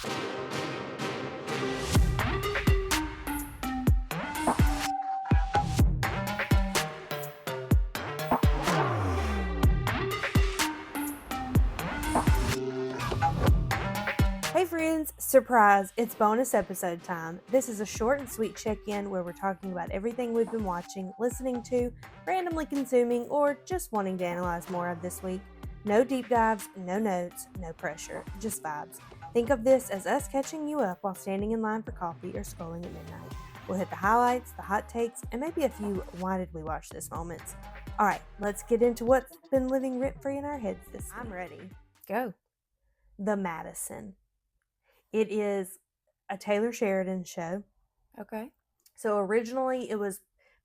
Hey friends, surprise, it's bonus episode time. This is a short and sweet check-in where we're talking about everything we've been watching, listening to, randomly consuming, or just wanting to analyze more of this week. No deep dives, no notes, no pressure, just vibes. Think of this as us catching you up while standing in line for coffee or scrolling at midnight. We'll hit the highlights, the hot takes, and maybe a few why did we watch this moments. Alright, let's get into what's been living rent-free in our heads this week. I'm ready. Go. The Madison. It is a Taylor Sheridan show. Okay. So originally it was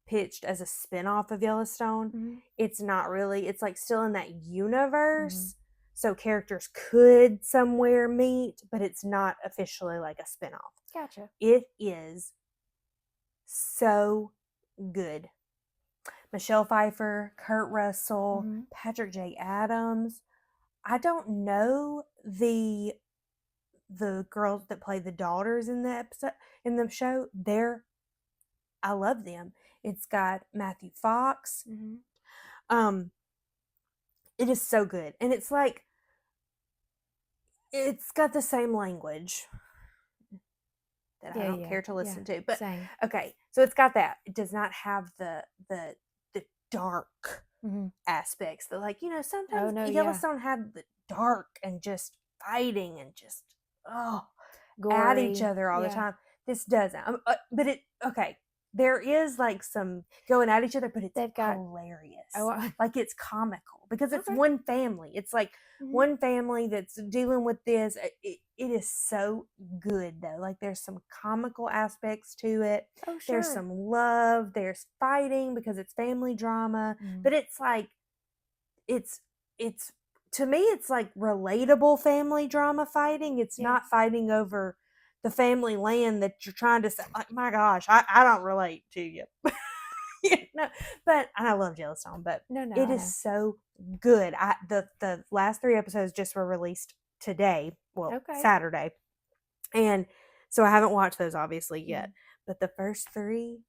pitched as a spin-off of Yellowstone. Mm-hmm. It's not really. It's like still in that universe. Mm-hmm. So characters could somewhere meet, but it's not officially like a spin-off. Gotcha. It is so good. Michelle Pfeiffer, Kurt Russell, Mm-hmm. Patrick J. Adams. I don't know the girls that play the daughters in the show. I love them. It's got Matthew Fox. Mm-hmm. It is so good, and it's like it's got the same language that I don't care to listen to. But same. Okay, so it's got that. It does not have the dark aspects that, like, sometimes Yellowstone had the dark and just fighting and just gory at each other all the time. This doesn't. But there is like some going at each other, but it's hilarious. Like, it's comical because it's one family. It's like one family that's dealing with this. It is so good though. Like, there's some comical aspects to it. Oh, sure. There's some love. There's fighting because it's family drama. But it's like it's to me, it's like relatable family drama fighting. It's not fighting over the family land that you're trying to say, like, my gosh, I don't relate to you. But and I love Yellowstone, but it is so good. The last 3 episodes just were released today, Saturday. And so I haven't watched those obviously yet, but the first 3,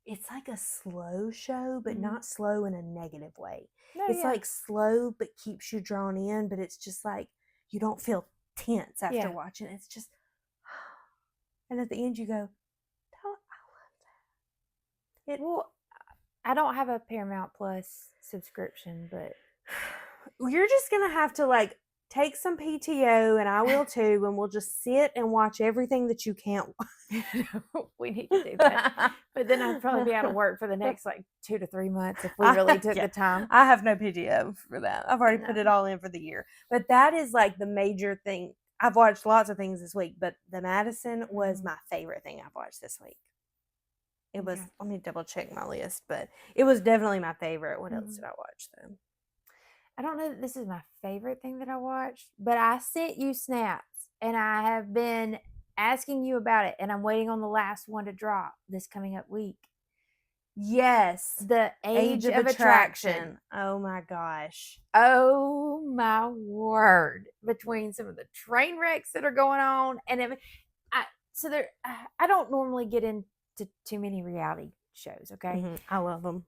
it's like a slow show, but not slow in a negative way. It's like slow, but keeps you drawn in, but it's just like, you don't feel tense after watching it. It's just, and at the end you go, I love that. Well, I don't have a Paramount Plus subscription, but you're just going to have to, like, take some PTO, and I will too, and we'll just sit and watch everything that you can't watch. We need to do that. But then I'd probably be out of work for the next 2 to 3 months if we really took the time. I have no PTO for that. I've already put it all in for the year. But that is like the major thing. I've watched lots of things this week, but The Madison was my favorite thing I've watched this week. It was, let me double check my list, but it was definitely my favorite. What else did I watch though? I don't know that this is my favorite thing that I watched, but I sent you snaps and I have been asking you about it, and I'm waiting on the last one to drop this coming up week. Yes. The Age of Attraction. Oh my gosh. Oh my word. Between some of the train wrecks that are going on, and I don't normally get into too many reality shows, okay? I love them.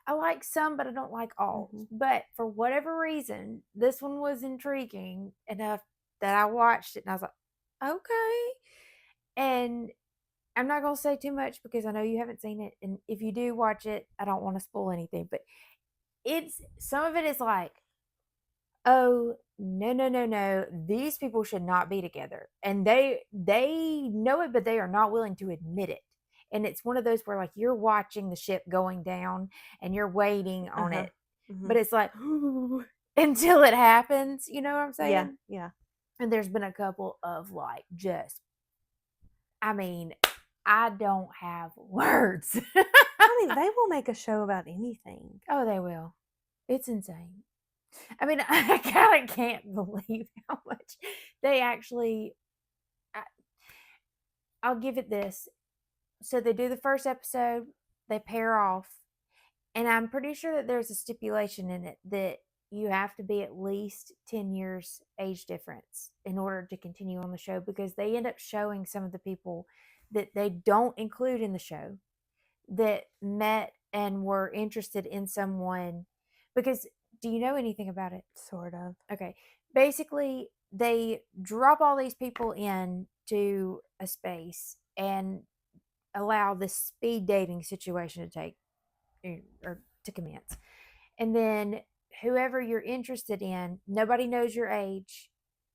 I like some, but I don't like all. But for whatever reason, this one was intriguing enough that I watched it, and I was like, okay. And I'm not going to say too much because I know you haven't seen it. And if you do watch it, I don't want to spoil anything. But some of it is like, oh, no. These people should not be together. And they know it, but they are not willing to admit it. And it's one of those where, like, you're watching the ship going down and you're waiting on it. But it's like, until it happens. You know what I'm saying? Yeah. And there's been a couple of, like, just, I mean, I don't have words. I mean, they will make a show about anything. Oh, they will. It's insane. I mean, I kind of can't believe how much they actually, I'll give it this. So they do the first episode, they pair off, and I'm pretty sure that there's a stipulation in it that you have to be at least 10 years age difference in order to continue on the show, because they end up showing some of the people that they don't include in the show that met and were interested in someone. Because do you know anything about it? Sort of. Okay. Basically, they drop all these people in to a space and allow this speed dating situation to take or to commence. And then whoever you're interested in, nobody knows your age.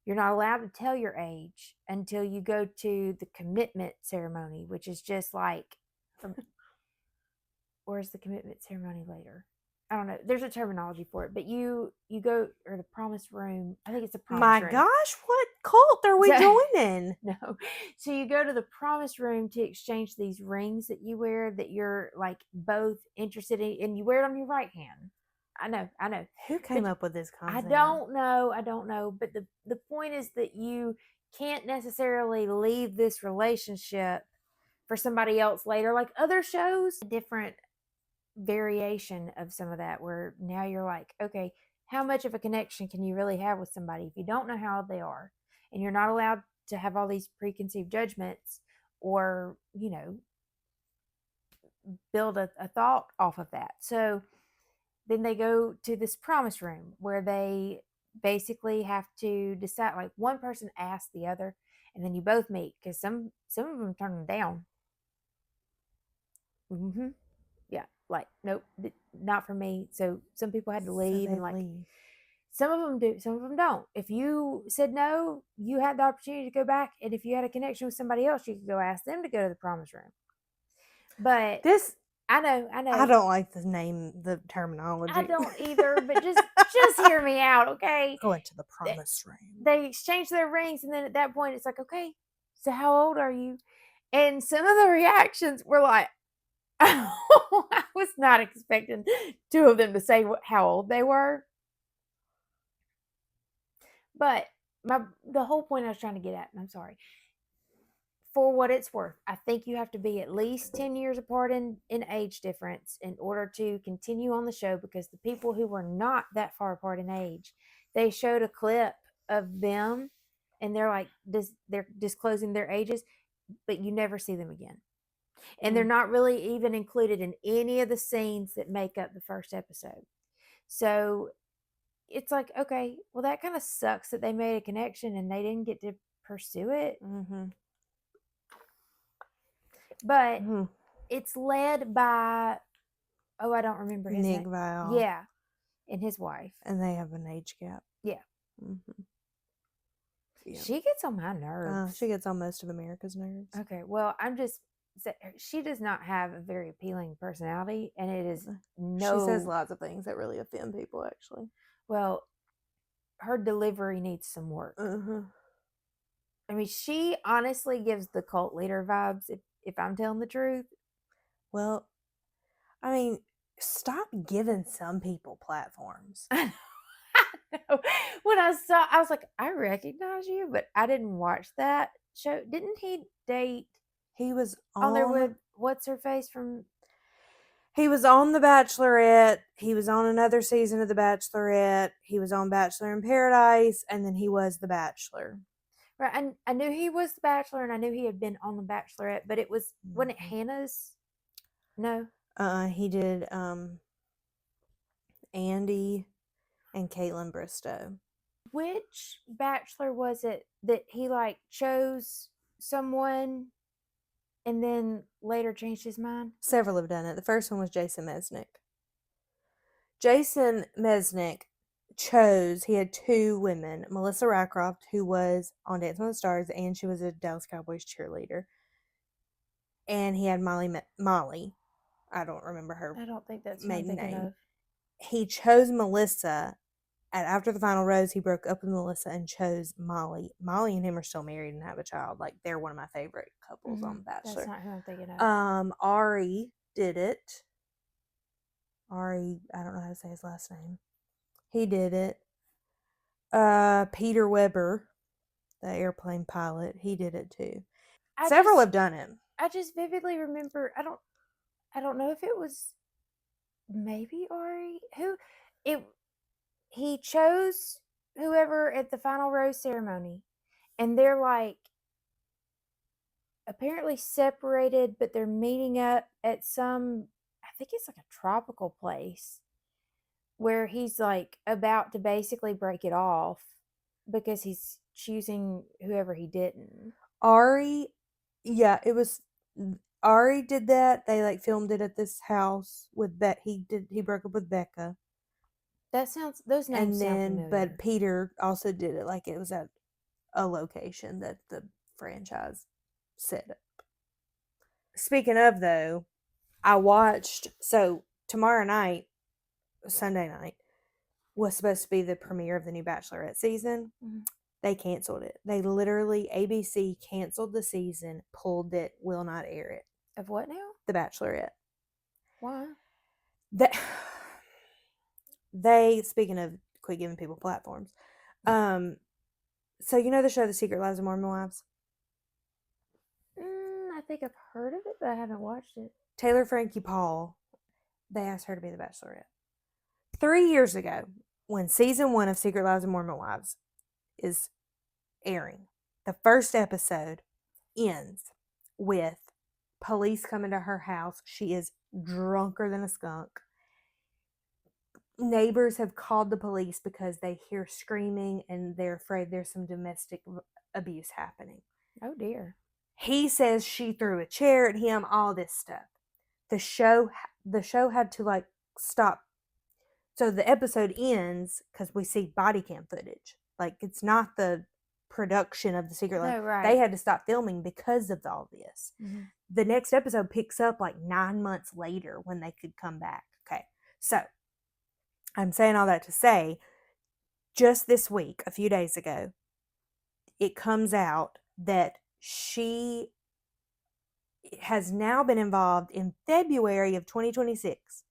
You're not allowed to tell your age until you go to the commitment ceremony, which is just like, or is the commitment ceremony later? I don't know. There's a terminology for it, but you go, or the promise room. I think it's the promise room. My gosh, what cult are we joining? No. So you go to the promise room to exchange these rings that you wear that you're like both interested in, and you wear it on your right hand. I know. Who came up with this concept? I don't know. But the point is that you can't necessarily leave this relationship for somebody else later. Like other shows, different variation of some of that, where now you're like, okay, how much of a connection can you really have with somebody if you don't know how old they are, and you're not allowed to have all these preconceived judgments, or build a thought off of that. So then they go to this promise room where they basically have to decide, like one person asks the other, and then you both meet, because some of them turn them down. Yeah, like nope, not for me. So some people had to leave, and like some of them do, some of them don't. If you said no, you had the opportunity to go back, and if you had a connection with somebody else, you could go ask them to go to the promise room. But this, I know. I don't like the terminology. I don't either, but just hear me out, okay? Going to the promise room. They exchange their rings, and then at that point, it's like, okay, so how old are you? And some of the reactions were like, I was not expecting two of them to say how old they were. But the whole point I was trying to get at, and I'm sorry, for what it's worth, I think you have to be at least 10 years apart in age difference in order to continue on the show, because the people who were not that far apart in age, they showed a clip of them, and they're like, they're disclosing their ages, but you never see them again. And they're not really even included in any of the scenes that make up the first episode. So it's like, okay, well, that kind of sucks that they made a connection and they didn't get to pursue it. But it's led by, I don't remember his name. Nick Viall. Yeah, and his wife. And they have an age gap. Yeah. Yeah. She gets on my nerves. She gets on most of America's nerves. Okay, well, she does not have a very appealing personality, and it is She says lots of things that really offend people, actually. Well, her delivery needs some work. I mean, she honestly gives the cult leader vibes, if I'm telling the truth. Well, I mean, stop giving some people platforms. When I was like, I recognize you, but I didn't watch that show. Didn't he date? He was on there with what's her face from? He was on The Bachelorette. He was on another season of The Bachelorette. He was on Bachelor in Paradise, and then he was The Bachelor. Right, I knew he was The Bachelor, and I knew he had been on The Bachelorette, but it was wasn't it Hannah's? No. He did Andy and Caitlin Bristow. Which Bachelor was it that he like chose someone and then later changed his mind? Several have done it. The first one was Jason Mesnick. Jason Mesnick he had two women, Melissa Rycroft, who was on Dancing with the Stars, and she was a Dallas Cowboys cheerleader. And he had Molly. I don't remember her. I don't think that's maiden name. Of. He chose Melissa, and after the final rose, he broke up with Melissa and chose Molly. Molly and him are still married and have a child. Like, they're one of my favorite couples on The Bachelor. That's not who I'm thinking of. Ari did it. Ari, I don't know how to say his last name. He did it. Peter Weber, the airplane pilot, he did it too. Several have done it. I just vividly remember, I don't know if it was maybe Ari, he chose whoever at the final rose ceremony, and they're like apparently separated, but they're meeting up at some, I think it's like a tropical place where he's like about to basically break it off because he's choosing whoever he didn't. Ari, yeah, it was Ari did that. They like filmed it at this house with he broke up with Becca. Those names And sound then familiar. but Peter also did it like it was at a location that the franchise set up. Speaking of though, I watched so tomorrow night, Sunday night, was supposed to be the premiere of the new Bachelorette season. Mm-hmm. They canceled it. They literally ABC canceled the season, pulled it, will not air it. Of what now? The Bachelorette. Why? They speaking of quit giving people platforms. So you know the show The Secret Lives of Mormon Wives? I think I've heard of it, but I haven't watched it. Taylor Frankie Paul, they asked her to be the Bachelorette. 3 years ago, when season 1 of Secret Lives of Mormon Wives is airing, the first episode ends with police coming to her house. She is drunker than a skunk. Neighbors have called the police because they hear screaming and they're afraid there's some domestic abuse happening. Oh dear. He says she threw a chair at him, all this stuff. The show had to like stop. So the episode ends because we see body cam footage. Like it's not the production of the Secret Life. No, right. They had to stop filming because of all this. Mm-hmm. The next episode picks up like 9 months later when they could come back. Okay. So I'm saying all that to say, just this week, a few days ago, it comes out that she has now been involved in February of 2026.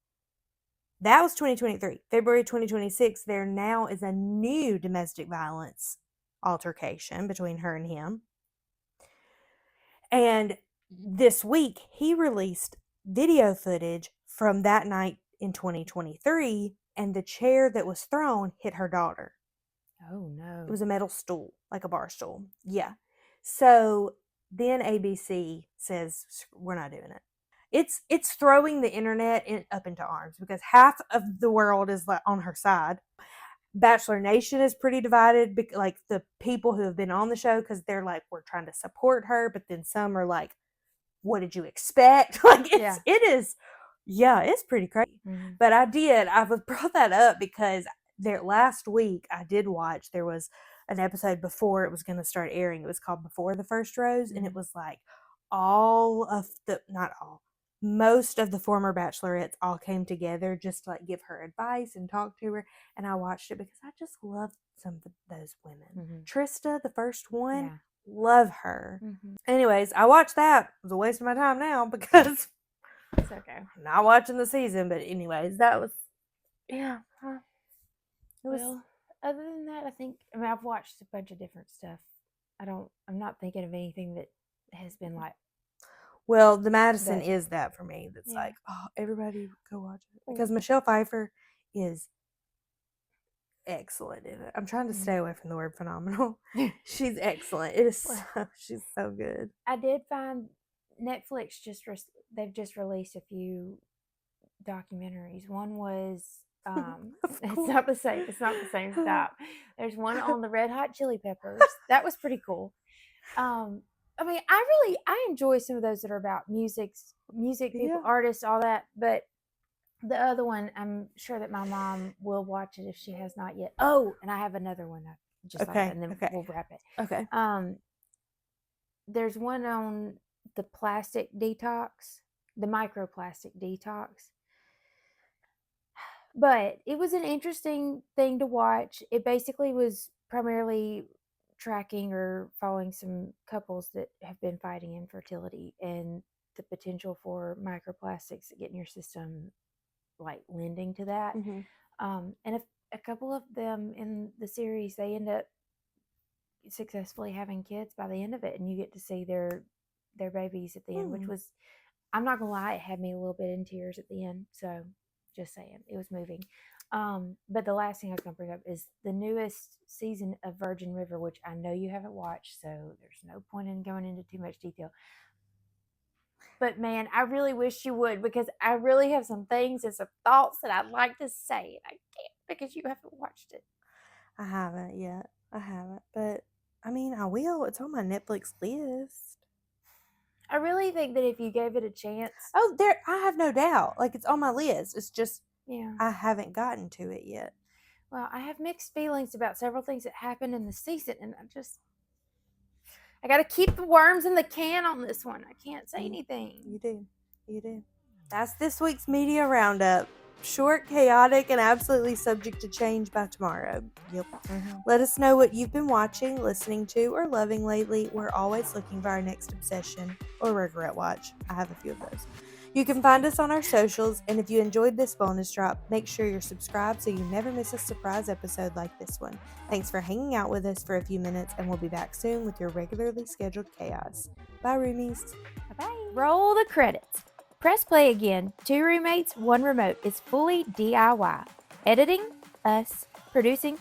That was 2023. February 2026, there now is a new domestic violence altercation between her and him. And this week, he released video footage from that night in 2023, and the chair that was thrown hit her daughter. Oh, no. It was a metal stool, like a bar stool. Yeah. So then ABC says, we're not doing it. It's throwing the internet up into arms because half of the world is like on her side. Bachelor Nation is pretty divided, like the people who have been on the show, because they're like, we're trying to support her, but then some are like, what did you expect? Like it's pretty crazy. Mm-hmm. But I brought that up because last week I did watch, there was an episode before it was going to start airing. It was called Before the First Rose, and it was like most of the former bachelorettes all came together just to like give her advice and talk to her. And I watched it because I just love some of those women. Mm-hmm. Trista, the first one, love her. Mm-hmm. Anyways, I watched that. It was a waste of my time now because it's okay. I'm not watching the season. But anyways, that was well, other than that, I've watched a bunch of different stuff. I'm not thinking of anything that has been like. Well, the Madison is that for me. That's like, oh, everybody go watch it. Because Michelle Pfeiffer is excellent in it. I'm trying to stay away from the word phenomenal. She's excellent. She's so good. I did find Netflix they've just released a few documentaries. One was it's not the same stop. There's one on the Red Hot Chili Peppers. That was pretty cool. I enjoy some of those that are about music people, artists, all that. But the other one, I'm sure that my mom will watch it if she has not yet. Oh, and I have another one just like that, and then we'll wrap it. Okay. There's one on the plastic detox, the microplastic detox. But it was an interesting thing to watch. It basically was primarily tracking or following some couples that have been fighting infertility and the potential for microplastics that get in your system, like lending to that. Mm-hmm. And a couple of them in the series, they end up successfully having kids by the end of it, and you get to see their babies at the end, which was, I'm not gonna lie, it had me a little bit in tears at the end. So just saying, it was moving. But the last thing I was going to bring up is the newest season of Virgin River, which I know you haven't watched, so there's no point in going into too much detail. But man, I really wish you would, because I really have some things and some thoughts that I'd like to say, and I can't because you haven't watched it. I haven't yet. I haven't, but I mean, I will. It's on my Netflix list. I really think that if you gave it a chance. Oh, there, I have no doubt. Like, it's on my list. It's just, yeah, I haven't gotten to it yet. Well, I have mixed feelings about several things that happened in the season, and I got to keep the worms in the can on this one. I can't say anything. You do. You do. That's this week's Media Roundup. Short, chaotic, and absolutely subject to change by tomorrow. Yep. Let us know what you've been watching, listening to, or loving lately. We're always looking for our next obsession or regret watch. I have a few of those. You can find us on our socials, and if you enjoyed this bonus drop, make sure you're subscribed so you never miss a surprise episode like this one. Thanks for hanging out with us for a few minutes, and we'll be back soon with your regularly scheduled chaos. Bye, roomies. Bye-bye. Roll the credits. Press play again. 2 roommates, 1 remote is fully DIY. Editing, us. Producing,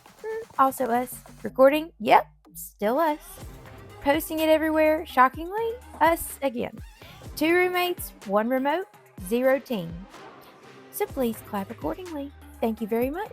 also us. Recording, yep, still us. Posting it everywhere, shockingly, us again. 2 roommates, 1 remote, 0 team. So please clap accordingly. Thank you very much.